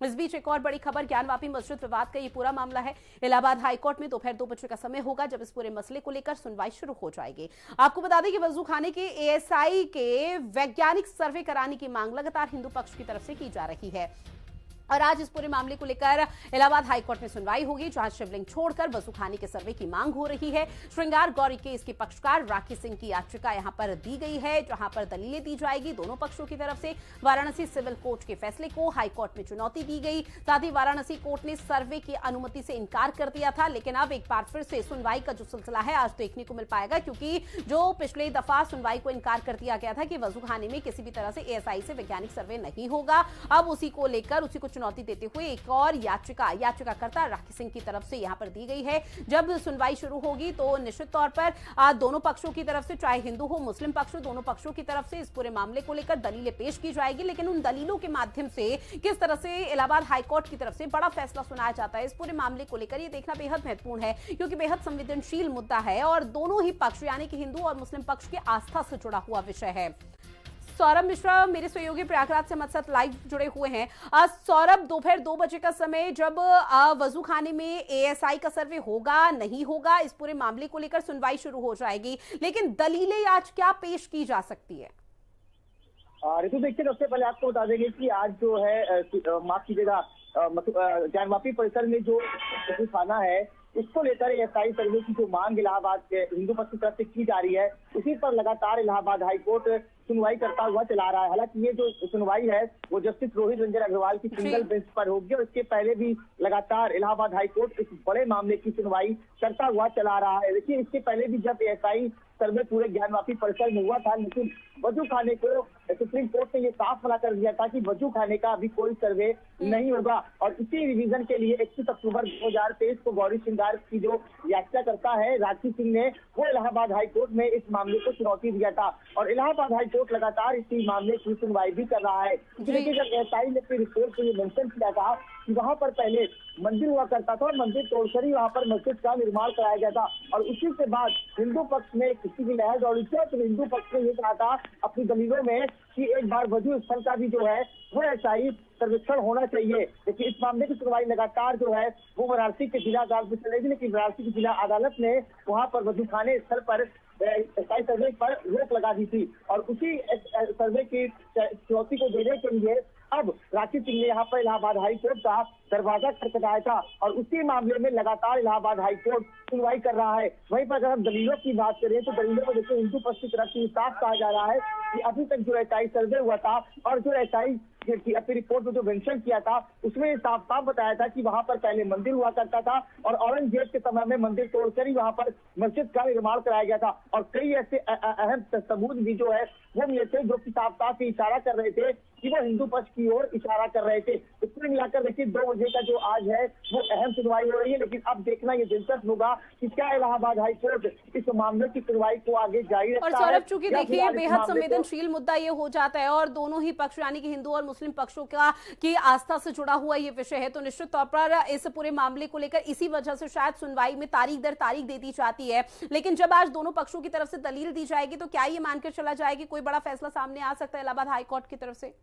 इस बीच एक और बड़ी खबर, ज्ञानवापी मस्जिद विवाद का ये पूरा मामला है। इलाहाबाद हाईकोर्ट में दोपहर 2 बजे का समय होगा जब इस पूरे मसले को लेकर सुनवाई शुरू हो जाएगी। आपको बता दें कि वजू खाने के एएसआई के वैज्ञानिक सर्वे कराने की मांग लगातार हिंदू पक्ष की तरफ से की जा रही है और आज इस पूरे मामले को लेकर इलाहाबाद हाईकोर्ट में सुनवाई होगी, जहां शिवलिंग छोड़कर वजू खाने के सर्वे की मांग हो रही है। श्रृंगार गौरी केस के पक्षकार राखी सिंह की याचिका यहां पर दी गई है, जहां पर दलीलें दी जाएगी दोनों पक्षों की तरफ से। वाराणसी सिविल कोर्ट के फैसले को हाईकोर्ट में चुनौती दी गई। साथ ही वाराणसी कोर्ट ने सर्वे की अनुमति से इनकार कर दिया था, लेकिन अब एक बार फिर से सुनवाई का जो सिलसिला है आज देखने को मिल पाएगा, क्योंकि जो पिछले दफा सुनवाई को इनकार कर दिया गया था कि वजू खाने में किसी भी तरह से एएसआई से वैज्ञानिक सर्वे नहीं होगा, अब उसी को लेकर उसी को चुनौती देते हुए एक और याचिकाकर्ता राखी सिंह की तरफ से यहां पर दी गई है। जब सुनवाई शुरू होगी तो निश्चित तौर पर दोनों पक्षों की तरफ से, चाहे हिंदू हो मुस्लिम पक्ष हो, दोनों पक्षों की तरफ से इस पूरे मामले को लेकर दलीलें पेश की जाएगी। लेकिन उन दलीलों के माध्यम से किस तरह से इलाहाबाद हाईकोर्ट की तरफ से बड़ा फैसला सुनाया जाता है इस पूरे मामले को लेकर, यह देखना बेहद महत्वपूर्ण है, क्योंकि बेहद संवेदनशील मुद्दा है और दोनों ही पक्ष यानी कि हिंदू और मुस्लिम पक्ष की आस्था से जुड़ा हुआ विषय है। सौरभ मिश्रा मेरे सहयोगी प्रयागराज से हमारे साथ लाइव जुड़े हुए हैं। सौरभ, दोपहर 2 बजे का समय जब वजू खाने में एएसआई का सर्वे होगा नहीं होगा, इस पूरे मामले को लेकर सुनवाई शुरू हो जाएगी, लेकिन दलीलें आज क्या पेश की जा सकती है? ऋतु, देखिए सबसे पहले आपको बता देंगे कि आज जो है माफ कीजिएगा ज्ञानवापी परिसर में जो खाना है उसको लेकर एएसआई सर्वे की जो मांग इलाहाबाद के हिंदू पक्ष की तरफ से की जा रही है, उसी पर लगातार इलाहाबाद हाईकोर्ट सुनवाई करता हुआ चला रहा है। हालांकि ये जो सुनवाई है वो जस्टिस रोहित रंजन अग्रवाल की सिंगल बेंच पर होगी और इसके पहले भी लगातार इलाहाबाद हाईकोर्ट इस बड़े मामले की सुनवाई करता हुआ चला रहा है। देखिए, इसके पहले भी जब एएसआई सर्वे पूरे ज्ञानवापी परिसर में हुआ था, लेकिन वजू खाने को सुप्रीम कोर्ट ने ये साफ मना कर दिया था कि वजू खाने का अभी कोई सर्वे नहीं होगा और इसी रिवीजन के लिए 21 अक्टूबर 2023 को गौरी श्रृंगार की जो याचिका करता है राखी सिंह ने, वो इलाहाबाद हाईकोर्ट में इस मामले को चुनौती दिया था और इलाहाबाद हाईकोर्ट लगातार इसी मामले की सुनवाई भी कर रहा है। देखिए, जब एएसआई ने अपनी रिपोर्ट को ये मेंशन किया था कि वहां पर पहले मंदिर हुआ करता था और मंदिर तोड़कर ही वहां पर मस्जिद का निर्माण कराया गया था और उसी के बाद हिंदू पक्ष में किसी की लहर दौड़ी थी तो हिंदू पक्ष ने ये कहा था अपनी दलीलों में कि एक बार वजू स्थल का भी जो है वो एएसआई सर्वेक्षण होना चाहिए। देखिए, इस मामले की सुनवाई लगातार जो है वो वाराणसी के जिला अदालत में चलेगी, लेकिन वाराणसी की जिला अदालत ने वहां पर वजू खाने स्थल पर एएसआई सर्वे पर रोक लगा दी थी और उसी सर्वे की चुनौती को देने के लिए अब राखी सिंह ने यहाँ पर इलाहाबाद हाईकोर्ट का दरवाजा खटखटाया था और उसी मामले में लगातार इलाहाबाद हाईकोर्ट सुनवाई कर रहा है। वहीं पर अगर हम दलीलों की बात करें तो दलीलों को देखिए हिंदू पक्ष की तरफ से साफ कहा जा रहा है कि अभी तक जो एएसआई सर्वे हुआ था और जो एएसआई की अपनी रिपोर्ट में जो मेंशन किया था उसमें साफ साफ बताया था कि वहां पर पहले मंदिर हुआ करता था और औरंगजेब के समय में मंदिर तोड़कर ही वहां पर मस्जिद का निर्माण कराया गया था और कई ऐसे अहम सबूत भी जो है वो मिले थे जो कि साफ साफ इशारा कर रहे थे कि वो हिंदू पक्ष की ओर इशारा कर रहे थे। इसमें मिलाकर देखिए 2 बजे का जो आज है वो अहम सुनवाई हो रही है, लेकिन अब देखना ये दिलचस्प होगा कि क्या इलाहाबाद हाईकोर्ट इस मामले की सुनवाई को आगे जारी रखता है। और सौरभ, चूंकि देखिए बेहद संवेदनशील मुद्दा ये हो जाता है और दोनों ही पक्ष यानी कि हिंदू और मुस्लिम पक्षों का की आस्था से जुड़ा हुआ ये विषय है, तो निश्चित तौर पर इस पूरे मामले को लेकर इसी वजह से शायद सुनवाई में तारीख दर तारीख दे दी जाती है। लेकिन जब आज दोनों पक्षों की तरफ से दलील दी जाएगी तो क्या ये मानकर चला जाएगी कोई बड़ा फैसला सामने आ सकता है इलाहाबाद हाईकोर्ट की तरफ से?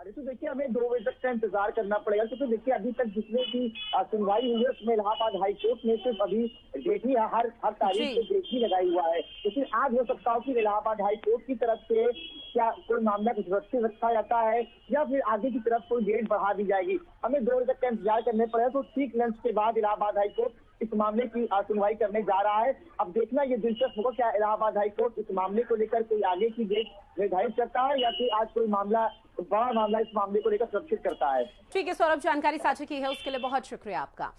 तो देखिए, हमें 2 बजे तक का इंतजार करना पड़ेगा, क्योंकि देखिए अभी तक जितने भी सुनवाई हुई है उसमें इलाहाबाद हाईकोर्ट ने सिर्फ अभी डेट ही हर तारीख को डेट ही लगाई हुआ है, लेकिन आज हो सकता हो कि इलाहाबाद हाईकोर्ट की तरफ से क्या कोई मामला कुछ सुरक्षित रखा जाता है या फिर आगे की तरफ कोई डेट बढ़ा दी जाएगी। हमें 2 बजे तक का इंतजार करने पड़ेगा। तो ठीक लंच के बाद इलाहाबाद हाईकोर्ट इस मामले की सुनवाई करने जा रहा है। अब देखना ये दिलचस्प होगा क्या इलाहाबाद हाईकोर्ट इस मामले को लेकर कोई आगे की डेट निर्धारित करता है या फिर आज कोई बड़ा मामला इस मामले को लेकर सुरक्षित करता है। ठीक है सौरभ, जानकारी साझा की है उसके लिए बहुत शुक्रिया आपका।